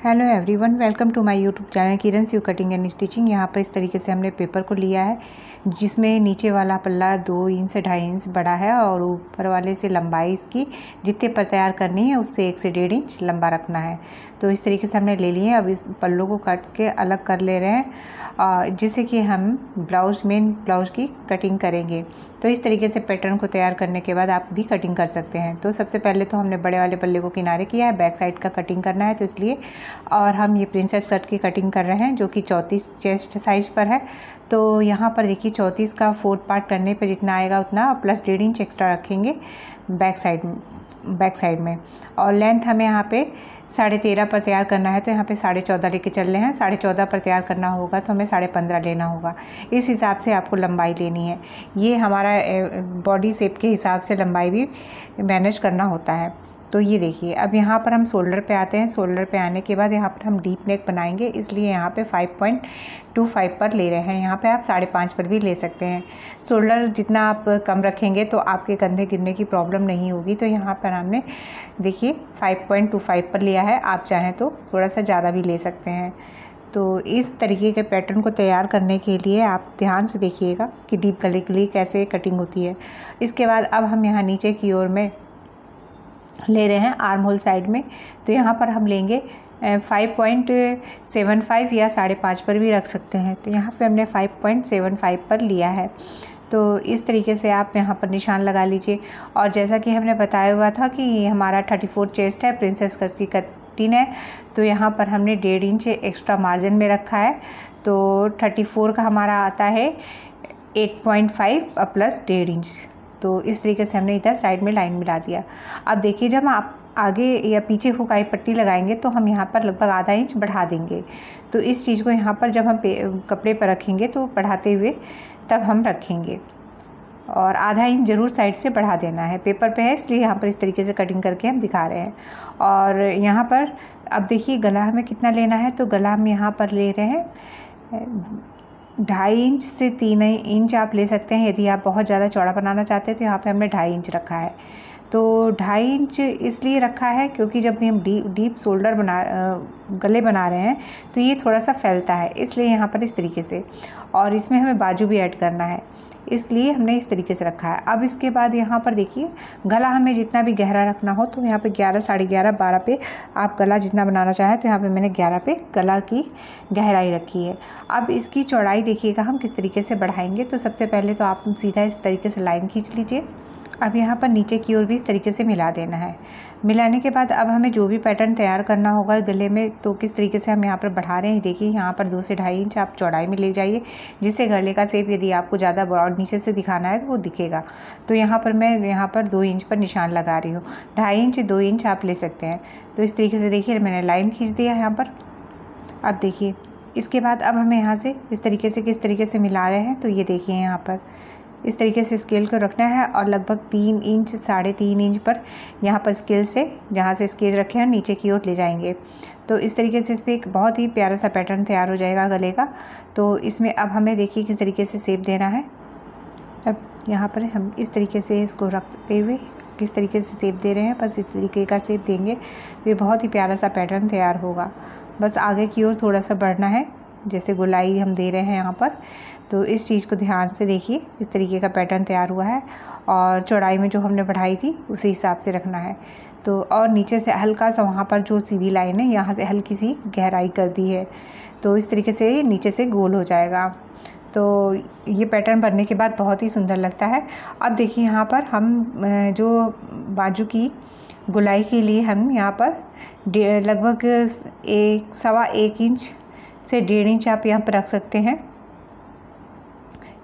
Hello everyone, welcome to my YouTube channel Kiran's U cutting and stitching. यहाँ पर इस तरीके से हमने पेपर को लिया है जिसमें नीचे वाला पल्ला 2 इंच से 2.5 इंच बड़ा है और ऊपर वाले से लंबाई इसकी जितने पर तैयार करनी है उससे 1 से 1.5 इंच लंबा रखना है। तो इस तरीके से हमने ले लिए हैं। अब इस पल्लों को काट के अलग कर ले रहे हैं जिससे कि हम मेन ब्लाउज़ की कटिंग करेंगे। तो इस तरीके से पैटर्न को तैयार करने के बाद आप भी कटिंग कर सकते हैं। तो सबसे पहले तो हमने बड़े वाले पल्ले को किनारे किया है, बैक साइड का कटिंग करना है तो इसलिए, और हम ये प्रिंसेस कट की कटिंग कर रहे हैं जो कि 34 चेस्ट साइज़ पर है। तो यहाँ पर देखिए 34 का 4th पार्ट करने पे जितना आएगा उतना प्लस 1.5 इंच एक्स्ट्रा रखेंगे बैक साइड में। और लेंथ हमें यहाँ पे 13.5 पर तैयार करना है तो यहाँ पे 14.5 लेके चल रहे हैं। 14.5 पर तैयार करना होगा तो हमें 15.5 लेना होगा। इस हिसाब से आपको लंबाई लेनी है। ये हमारा बॉडी शेप के हिसाब से लंबाई भी मैनेज करना होता है। तो ये देखिए, अब यहाँ पर हम शोल्डर पे आते हैं। शोल्डर पे आने के बाद यहाँ पर हम डीप नेक बनाएंगे, इसलिए यहाँ पे 5.25 पर ले रहे हैं। यहाँ पे आप 5.5 पर भी ले सकते हैं। शोल्डर जितना आप कम रखेंगे तो आपके कंधे गिरने की प्रॉब्लम नहीं होगी। तो यहाँ पर हमने देखिए 5.25 पर लिया है। आप चाहें तो थोड़ा सा ज़्यादा भी ले सकते हैं। तो इस तरीके के पैटर्न को तैयार करने के लिए आप ध्यान से देखिएगा कि डीप गले के लिए कैसे कटिंग होती है। इसके बाद अब हम यहाँ नीचे की ओर में ले रहे हैं आर्म होल साइड में। तो यहाँ पर हम लेंगे 5.75 या 5.5 पर भी रख सकते हैं। तो यहाँ पे हमने 5.75 पर लिया है। तो इस तरीके से आप यहाँ पर निशान लगा लीजिए। और जैसा कि हमने बताया हुआ था कि हमारा 34 चेस्ट है, प्रिंसेस कट की कटिंग है, तो यहाँ पर हमने 1.5 इंच एक्स्ट्रा मार्जिन में रखा है। तो 34 का हमारा आता है 8.5 प्लस 1.5 इंच। तो इस तरीके से हमने इधर साइड में लाइन मिला दिया। अब देखिए, जब आप आगे या पीछे हुकाई पट्टी लगाएंगे तो हम यहाँ पर लगभग आधा इंच बढ़ा देंगे। तो इस चीज़ को यहाँ पर जब हम कपड़े पर रखेंगे तो बढ़ाते हुए तब हम रखेंगे, और आधा इंच ज़रूर साइड से बढ़ा देना है। पेपर पे है इसलिए यहाँ पर इस तरीके से कटिंग करके हम दिखा रहे हैं। और यहाँ पर अब देखिए गला हमें कितना लेना है। तो गला हम यहाँ पर ले रहे हैं 2.5 इंच से 3 इंच आप ले सकते हैं। यदि आप बहुत ज़्यादा चौड़ा बनाना चाहते हैं तो यहाँ पे हमने 2.5 इंच रखा है। तो 2.5 इंच इसलिए रखा है क्योंकि जब भी हम डीप शोल्डर गले बना रहे हैं तो ये थोड़ा सा फैलता है, इसलिए यहाँ पर इस तरीके से। और इसमें हमें बाजू भी ऐड करना है, इसलिए हमने इस तरीके से रखा है। अब इसके बाद यहाँ पर देखिए, गला हमें जितना भी गहरा रखना हो तो यहाँ पे 11, 11.5, 12 पे आप गला जितना बनाना चाहें तो यहाँ पे मैंने 11 पे गला की गहराई रखी है। अब इसकी चौड़ाई देखिएगा हम किस तरीके से बढ़ाएंगे। तो सबसे पहले तो आप सीधा इस तरीके से लाइन खींच लीजिए। अब यहाँ पर नीचे की ओर भी इस तरीके से मिला देना है। मिलाने के बाद अब हमें जो भी पैटर्न तैयार करना होगा गले में, तो किस तरीके से हम यहाँ पर बढ़ा रहे हैं। देखिए यहाँ पर 2 से 2.5 इंच आप चौड़ाई में ले जाइए, जिससे गले का शेप यदि आपको ज़्यादा ब्रॉड नीचे से दिखाना है तो वो दिखेगा। तो यहाँ पर मैं यहाँ पर 2 इंच पर निशान लगा रही हूँ। 2.5 इंच 2 इंच आप ले सकते हैं। तो इस तरीके से देखिए मैंने लाइन खींच दिया यहाँ पर। अब देखिए इसके बाद अब हमें यहाँ से इस तरीके से किस तरीके से मिला रहे हैं। तो ये देखिए यहाँ पर इस तरीके से स्केल को रखना है और लगभग 3 इंच 3.5 इंच पर यहाँ पर स्केल से जहाँ से स्केच रखे हैं नीचे की ओर ले जाएंगे। तो इस तरीके से इस पर एक बहुत ही प्यारा सा पैटर्न तैयार हो जाएगा गले का। तो इसमें अब हमें देखिए किस तरीके से शेप देना है। अब यहाँ पर हम इस तरीके से इसको रखते हुए किस तरीके से शेप दे रहे हैं, बस इस तरीके का शेप देंगे तो ये बहुत ही प्यारा सा पैटर्न तैयार होगा। बस आगे की ओर थोड़ा सा बढ़ना है, जैसे गोलाई हम दे रहे हैं यहाँ पर। तो इस चीज़ को ध्यान से देखिए, इस तरीके का पैटर्न तैयार हुआ है। और चौड़ाई में जो हमने बढ़ाई थी उसी हिसाब से रखना है। तो और नीचे से हल्का सा वहाँ पर जो सीधी लाइन है यहाँ से हल्की सी गहराई कर दी है। तो इस तरीके से नीचे से गोल हो जाएगा। तो ये पैटर्न बनने के बाद बहुत ही सुंदर लगता है। अब देखिए यहाँ पर हम जो बाजू की गोलाई के लिए हम यहाँ पर लगभग 1.25 इंच से 1.5 इंच आप यहाँ पर रख सकते हैं।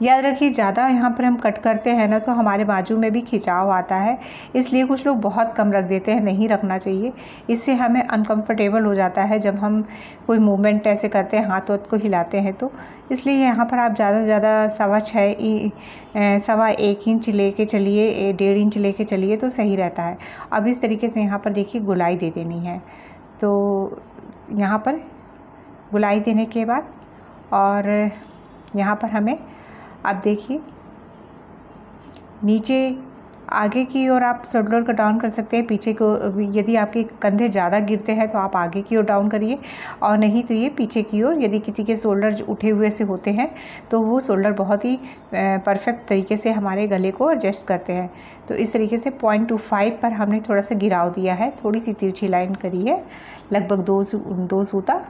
याद रखिए ज़्यादा यहाँ पर हम कट करते हैं ना तो हमारे बाजू में भी खिंचाव आता है, इसलिए कुछ लोग बहुत कम रख देते हैं। नहीं रखना चाहिए, इससे हमें अनकंफर्टेबल हो जाता है जब हम कोई मूवमेंट ऐसे करते हैं, हाथ को हिलाते हैं। तो इसलिए यहाँ पर आप ज़्यादा से ज़्यादा 1.25 इंच लेके चलिए, 1.5 इंच लेके चलिए तो सही रहता है। अब इस तरीके से यहाँ पर देखिए गोलाई दे देनी है। तो यहाँ पर गोलाई देने के बाद और यहाँ पर हमें अब देखिए नीचे आगे की ओर आप शोल्डर को डाउन कर सकते हैं, पीछे को यदि आपके कंधे ज़्यादा गिरते हैं तो आप आगे की ओर डाउन करिए, और नहीं तो ये पीछे की ओर। यदि किसी के शोल्डर उठे हुए से होते हैं तो वो शोल्डर बहुत ही परफेक्ट तरीके से हमारे गले को एडजस्ट करते हैं। तो इस तरीके से 0.25 पर हमने थोड़ा सा गिराव दिया है, थोड़ी सी तिरछी लाइन करी है, लगभग दो सूता।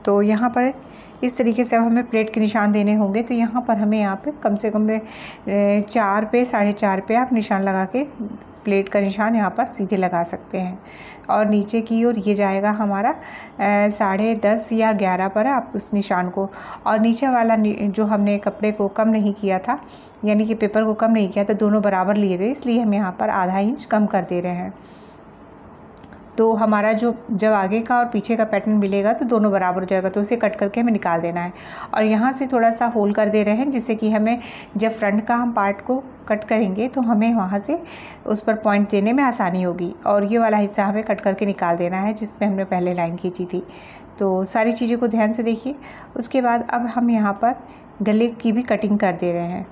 तो यहाँ पर इस तरीके से अब हमें प्लेट के निशान देने होंगे। तो यहाँ पर हमें यहाँ पे कम से कम 4 पे 4.5 पे आप निशान लगा के प्लेट का निशान यहाँ पर सीधे लगा सकते हैं। और नीचे की ओर ये जाएगा हमारा 10.5 या 11 पर आप उस निशान को। और नीचे वाला जो हमने कपड़े को कम नहीं किया था, यानी कि पेपर को कम नहीं किया, तो दोनों बराबर लिए थे, इसलिए हम यहाँ पर आधा इंच कम कर दे रहे हैं। तो हमारा जब आगे का और पीछे का पैटर्न मिलेगा तो दोनों बराबर हो जाएगा, तो उसे कट करके हमें निकाल देना है। और यहाँ से थोड़ा सा होल कर दे रहे हैं, जिससे कि हमें जब फ्रंट का हम पार्ट को कट करेंगे तो हमें वहाँ से उस पर पॉइंट देने में आसानी होगी। और ये वाला हिस्सा हमें कट करके निकाल देना है, जिस पे हमने पहले लाइन खींची थी। तो सारी चीज़ों को ध्यान से देखिए। उसके बाद अब हम यहाँ पर गले की भी कटिंग कर दे रहे हैं।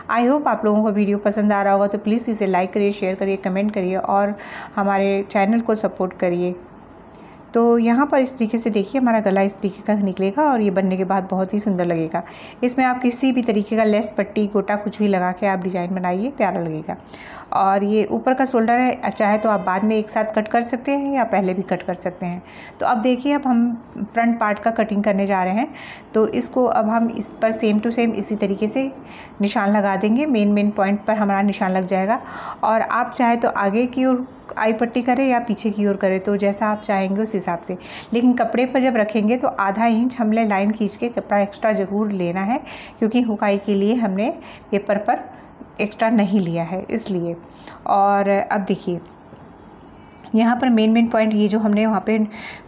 आई होप आप लोगों को वीडियो पसंद आ रहा होगा, तो प्लीज़ इसे लाइक करिए, शेयर करिए, कमेंट करिए और हमारे चैनल को सपोर्ट करिए। तो यहाँ पर इस तरीके से देखिए हमारा गला इस तरीके का निकलेगा, और ये बनने के बाद बहुत ही सुंदर लगेगा। इसमें आप किसी भी तरीके का लेस, पट्टी, गोटा कुछ भी लगा के आप डिज़ाइन बनाइए, प्यारा लगेगा। और ये ऊपर का शोल्डर है, चाहे तो आप बाद में एक साथ कट कर सकते हैं या पहले भी कट कर सकते हैं। तो अब देखिए, अब हम फ्रंट पार्ट का कटिंग करने जा रहे हैं। तो इसको अब हम इस पर सेम टू सेम इसी तरीके से निशान लगा देंगे। मेन पॉइंट पर हमारा निशान लग जाएगा। और आप चाहे तो आगे की ओर आई पट्टी करें या पीछे की ओर करें, तो जैसा आप चाहेंगे उस हिसाब से। लेकिन कपड़े पर जब रखेंगे तो आधा इंच हमने लाइन खींच के कपड़ा एक्स्ट्रा ज़रूर लेना है, क्योंकि हुकाई के लिए हमने पेपर पर एक्स्ट्रा नहीं लिया है, इसलिए। और अब देखिए यहाँ पर मेन पॉइंट, ये जो हमने वहाँ पे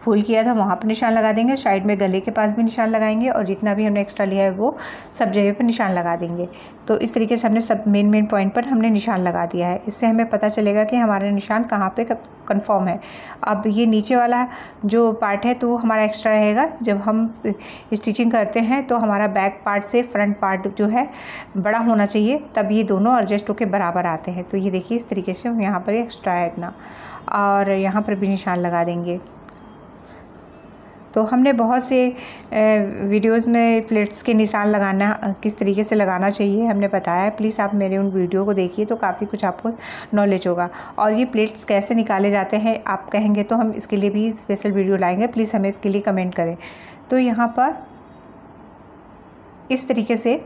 होल किया था वहाँ पर निशान लगा देंगे। साइड में गले के पास भी निशान लगाएंगे, और जितना भी हमने एक्स्ट्रा लिया है वो सब जगह पर निशान लगा देंगे। तो इस तरीके से हमने सब मेन पॉइंट पर हमने निशान लगा दिया है। इससे हमें पता चलेगा कि हमारा निशान कहाँ पे कंफर्म है। अब ये नीचे वाला जो पार्ट है तो वो हमारा एक्स्ट्रा रहेगा। जब हम स्टिचिंग करते हैं तो हमारा बैक पार्ट से फ्रंट पार्ट जो है बड़ा होना चाहिए, तब ये दोनों एडजस्ट होकर बराबर आते हैं। तो ये देखिए इस तरीके से यहाँ पर एक्स्ट्रा है इतना, और यहाँ पर भी निशान लगा देंगे। तो हमने बहुत से वीडियोस में प्लेट्स के निशान लगाना किस तरीके से लगाना चाहिए हमने बताया है। प्लीज़ आप मेरे उन वीडियो को देखिए, तो काफ़ी कुछ आपको नॉलेज होगा। और ये प्लेट्स कैसे निकाले जाते हैं आप कहेंगे तो हम इसके लिए भी स्पेशल वीडियो लाएंगे, प्लीज़ हमें इसके लिए कमेंट करें। तो यहाँ पर इस तरीके से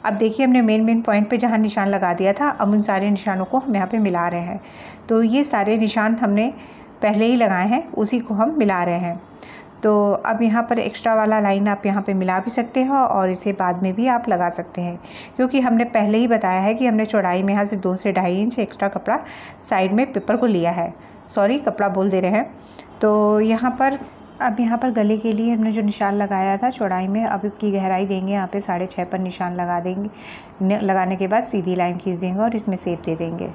अब देखिए हमने मेन पॉइंट पे जहाँ निशान लगा दिया था, अब उन सारे निशानों को हम यहाँ पे मिला रहे हैं। तो ये सारे निशान हमने पहले ही लगाए हैं, उसी को हम मिला रहे हैं। तो अब यहाँ पर एक्स्ट्रा वाला लाइन आप यहाँ पे मिला भी सकते हो, और इसे बाद में भी आप लगा सकते हैं, क्योंकि हमने पहले ही बताया है कि हमने चौड़ाई में यहाँ से 2 से 2.5 इंच एक्स्ट्रा कपड़ा साइड में पेपर को लिया है। सॉरी, कपड़ा बोल दे रहे हैं। तो यहाँ पर गले के लिए हमने जो निशान लगाया था चौड़ाई में, अब इसकी गहराई देंगे यहाँ पे 6.5 पर निशान लगा देंगे। लगाने के बाद सीधी लाइन खींच देंगे और इसमें शेप दे देंगे।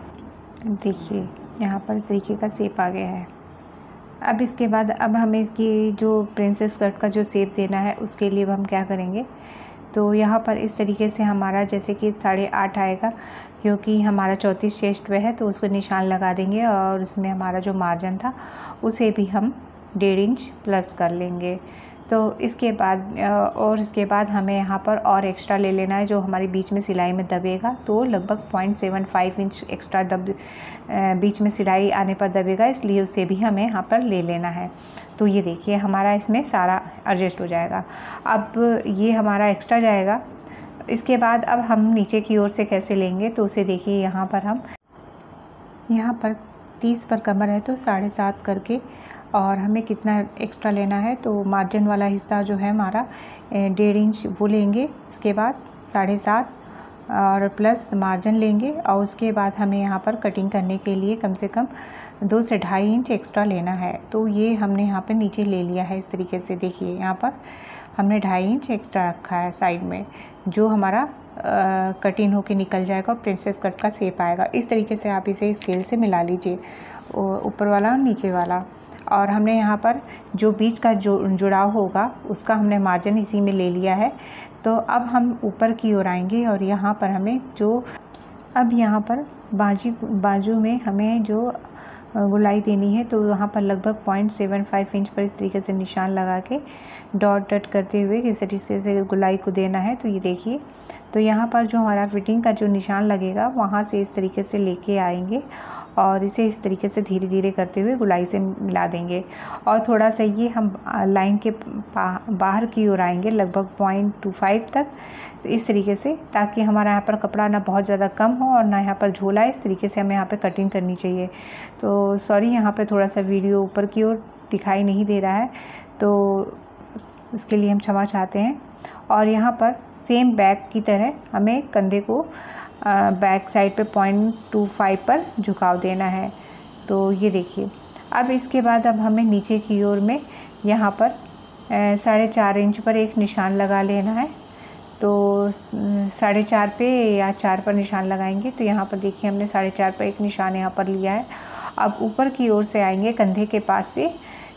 देखिए यहाँ पर इस तरीके का शेप आ गया है। अब इसके बाद अब हमें इसकी जो प्रिंसेस कट का जो शेप देना है उसके लिए हम क्या करेंगे, तो यहाँ पर इस तरीके से हमारा जैसे कि 8.5 आएगा, क्योंकि हमारा 34 चेस्ट पे है, तो उसको निशान लगा देंगे। और उसमें हमारा जो मार्जिन था उसे भी हम 1.5 इंच प्लस कर लेंगे। तो इसके बाद हमें यहाँ पर और एक्स्ट्रा ले लेना है, जो हमारी बीच में सिलाई में दबेगा। तो लगभग 0.75 इंच एक्स्ट्रा बीच में सिलाई आने पर दबेगा, इसलिए उसे भी हमें यहाँ पर ले लेना है। तो ये देखिए हमारा इसमें सारा एडजस्ट हो जाएगा। अब ये हमारा एक्स्ट्रा जाएगा। इसके बाद अब हम नीचे की ओर से कैसे लेंगे, तो उसे देखिए यहाँ पर 30 पर कमर है तो 7.5 करके, और हमें कितना एक्स्ट्रा लेना है, तो मार्जिन वाला हिस्सा जो है हमारा 1.5 इंच वो लेंगे। इसके बाद 7.5 और प्लस मार्जिन लेंगे, और उसके बाद हमें यहाँ पर कटिंग करने के लिए कम से कम 2 से 2.5 इंच एक्स्ट्रा लेना है। तो ये हमने यहाँ पर नीचे ले लिया है इस तरीके से। देखिए यहाँ पर हमने 2.5 इंच एक्स्ट्रा रखा है साइड में, जो हमारा कटिंग होके निकल जाएगा और प्रिंसेस कट का शेप आएगा। इस तरीके से आप इसे स्केल से मिला लीजिए, ऊपर वाला और नीचे वाला। और हमने यहाँ पर जो बीच का जुड़ाव होगा उसका हमने मार्जिन इसी में ले लिया है। तो अब हम ऊपर की ओर आएंगे, और यहाँ पर हमें जो अब यहाँ पर बाजू में हमें जो गुलाई देनी है, तो यहाँ पर लगभग 0.75 इंच पर इस तरीके से निशान लगा के डॉट करते हुए किस तरीके से गुलाई को देना है। तो ये देखिए, तो यहाँ पर जो हमारा फिटिंग का जो निशान लगेगा वहाँ से इस तरीके से लेके आएंगे और इसे इस तरीके से धीरे धीरे करते हुए गुलाई से मिला देंगे। और थोड़ा सा ये हम लाइन के बाहर की ओर आएंगे लगभग 0.25 तक, तो इस तरीके से, ताकि हमारा यहाँ पर कपड़ा ना बहुत ज़्यादा कम हो और ना यहाँ पर झोला है। इस तरीके से हमें यहाँ पे कटिंग करनी चाहिए। तो सॉरी, यहाँ पे थोड़ा सा वीडियो ऊपर की ओर दिखाई नहीं दे रहा है, तो उसके लिए हम क्षमा चाहते हैं। और यहाँ पर सेम बैक की तरह हमें कंधे को बैक साइड पे 0.25 पर झुकाव देना है। तो ये देखिए, अब इसके बाद अब हमें नीचे की ओर में यहाँ पर 4.5 इंच पर एक निशान लगा लेना है। तो 4.5 पे या 4 पर निशान लगाएंगे। तो यहाँ पर देखिए, हमने 4.5 पर एक निशान यहाँ पर लिया है। अब ऊपर की ओर से आएंगे कंधे के पास से,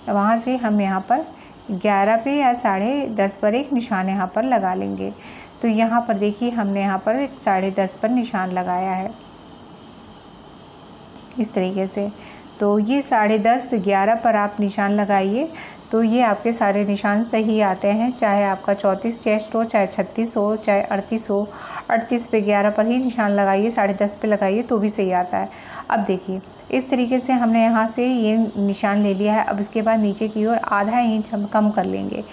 वहाँ से हम यहाँ पर 11 पे या 10.5 पर एक निशान यहाँ पर लगा लेंगे। तो यहाँ पर देखिए, हमने यहाँ पर 10.5 पर निशान लगाया है इस तरीके से। तो ये 10.5 11 पर आप निशान लगाइए, तो ये आपके सारे निशान सही आते हैं। चाहे आपका 34 चेस्ट हो, चाहे 36 हो, चाहे 38 हो, 38 पे 11 पर ही निशान लगाइए, 10.5 पे लगाइए तो भी सही आता है। अब देखिए, इस तरीके से हमने यहाँ से ये निशान ले लिया है। अब इसके बाद नीचे की ओर आधा इंच हम कम कर लेंगे।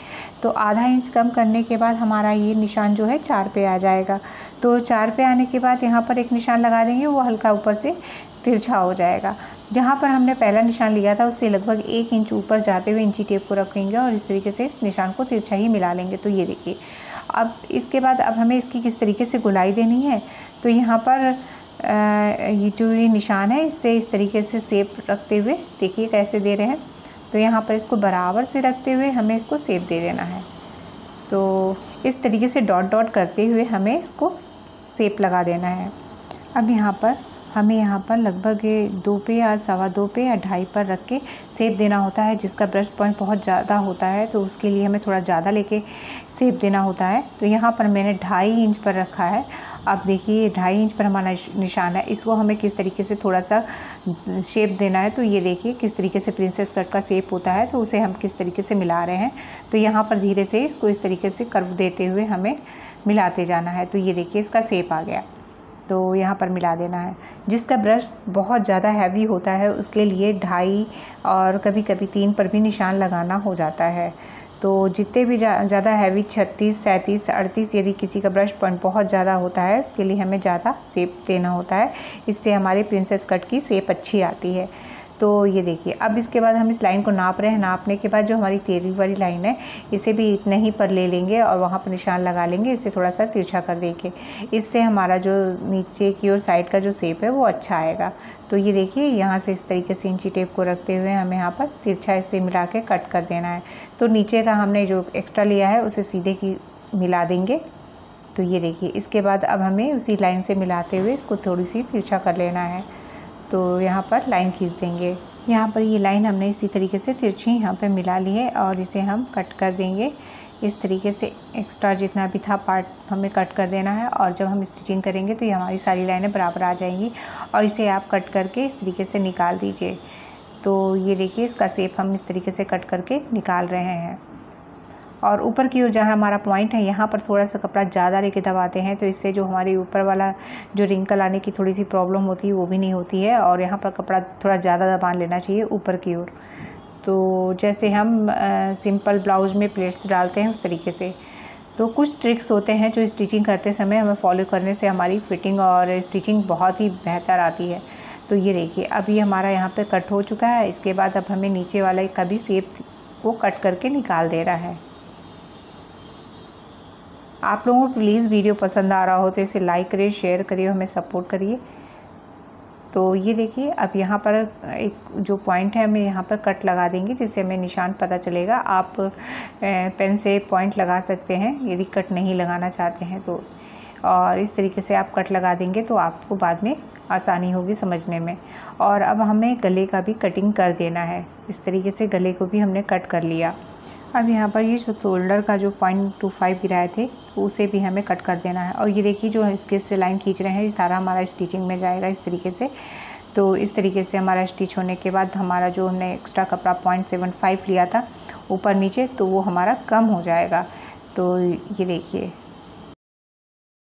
तो आधा इंच कम करने के बाद हमारा ये निशान जो है 4 पे आ जाएगा। तो 4 पे आने के बाद यहाँ पर एक निशान लगा देंगे, वो हल्का ऊपर से तिरछा हो जाएगा। जहाँ पर हमने पहला निशान लिया था उससे लगभग 1 इंच ऊपर जाते हुए इंची टेप को रखेंगे और इस तरीके से इस निशान को तिरछा ही मिला लेंगे। तो ये देखिए, अब इसके बाद अब हमें इसकी किस तरीके से गुलाई देनी है। तो यहाँ पर ये जो ये निशान है, इससे इस तरीके से शेप रखते हुए देखिए कैसे दे रहे हैं। तो यहाँ पर इसको बराबर से रखते हुए हमें इसको शेप दे देना है। तो इस तरीके से डॉट करते हुए हमें इसको शेप लगा देना है। अब यहाँ पर हमें यहाँ पर लगभग 2 पे या 2.25 पे या 2.5 पर रख के शेप देना होता है। जिसका ब्रश पॉइंट बहुत ज़्यादा होता है तो उसके लिए हमें थोड़ा ज़्यादा लेके शेप देना होता है। तो यहाँ पर मैंने 2.5 इंच पर रखा है। अब देखिए, 2.5 इंच पर हमारा निशान है, इसको हमें किस तरीके से थोड़ा सा शेप देना है। तो ये देखिए किस तरीके से प्रिंसेस कट का शेप होता है, तो उसे हम किस तरीके से मिला रहे हैं। तो यहाँ पर धीरे से इसको इस तरीके से कर्व देते हुए हमें मिलाते जाना है। तो ये देखिए, इसका शेप आ गया। तो यहाँ पर मिला देना है। जिसका ब्रश बहुत ज़्यादा हैवी होता है उसके लिए 2.5 और कभी कभी 3 पर भी निशान लगाना हो जाता है। तो जितने भी ज़्यादा हैवी 36, 37, 38 यदि किसी का ब्रश पॉइंट बहुत ज़्यादा होता है उसके लिए हमें ज़्यादा शेप देना होता है। इससे हमारी प्रिंसेस कट की शेप अच्छी आती है। तो ये देखिए, अब इसके बाद हम इस लाइन को नाप रहे हैं। नापने के बाद जो हमारी 13वीं वाली लाइन है इसे भी इतने ही पर ले लेंगे और वहाँ पर निशान लगा लेंगे। इसे थोड़ा सा तिरछा कर देंगे, इससे हमारा जो नीचे की ओर साइड का जो शेप है वो अच्छा आएगा। तो ये देखिए, यहाँ से इस तरीके से इंची टेप को रखते हुए हमें यहाँ पर तिरछा इसे मिला के कट कर देना है। तो नीचे का हमने जो एक्स्ट्रा लिया है उसे सीधे की मिला देंगे। तो ये देखिए, इसके बाद अब हमें उसी लाइन से मिलाते हुए इसको थोड़ी सी तिरछा कर लेना है। तो यहाँ पर लाइन खींच देंगे। यहाँ पर ये लाइन हमने इसी तरीके से तिरछी यहाँ पे मिला ली है और इसे हम कट कर देंगे। इस तरीके से एक्स्ट्रा जितना भी था पार्ट हमें कट कर देना है और जब हम स्टिचिंग करेंगे तो ये हमारी सारी लाइनें बराबर आ जाएंगी। और इसे आप कट करके इस तरीके से निकाल दीजिए। तो ये देखिए, इसका शेप हम इस तरीके से कट करके निकाल रहे हैं। और ऊपर की ओर जहाँ हमारा पॉइंट है यहाँ पर थोड़ा सा कपड़ा ज़्यादा लेके दबाते हैं, तो इससे जो हमारी ऊपर वाला जो रिंकल आने की थोड़ी सी प्रॉब्लम होती है वो भी नहीं होती है। और यहाँ पर कपड़ा थोड़ा ज़्यादा दबा लेना चाहिए ऊपर की ओर। तो जैसे हम सिंपल ब्लाउज़ में प्लेट्स डालते हैं उस तरीके से। तो कुछ ट्रिक्स होते हैं जो स्टिचिंग करते समय हमें फॉलो करने से हमारी फिटिंग और स्टिचिंग बहुत ही बेहतर आती है। तो ये देखिए, अब ये हमारा यहाँ पर कट हो चुका है। इसके बाद अब हमें नीचे वाला का भी शेप को कट करके निकाल दे रहा है। आप लोगों को प्लीज़ वीडियो पसंद आ रहा हो तो इसे लाइक करिए, शेयर करिए, हमें सपोर्ट करिए। तो ये देखिए, अब यहाँ पर एक जो पॉइंट है हमें यहाँ पर कट लगा देंगे जिससे हमें निशान पता चलेगा। आप पेन से पॉइंट लगा सकते हैं यदि कट नहीं लगाना चाहते हैं तो। और इस तरीके से आप कट लगा देंगे तो आपको बाद में आसानी होगी समझने में। और अब हमें गले का भी कटिंग कर देना है। इस तरीके से गले को भी हमने कट कर लिया। अब यहाँ पर ये जो शोल्डर का जो 0.25 गिराए थे तो उसे भी हमें कट कर देना है। और ये देखिए जो इसके से लाइन खींच रहे हैं ये सारा हमारा स्टिचिंग में जाएगा इस तरीके से। तो इस तरीके से हमारा स्टिच होने के बाद हमारा जो हमने एक्स्ट्रा कपड़ा 0.75 लिया था ऊपर नीचे, तो वो हमारा कम हो जाएगा। तो ये देखिए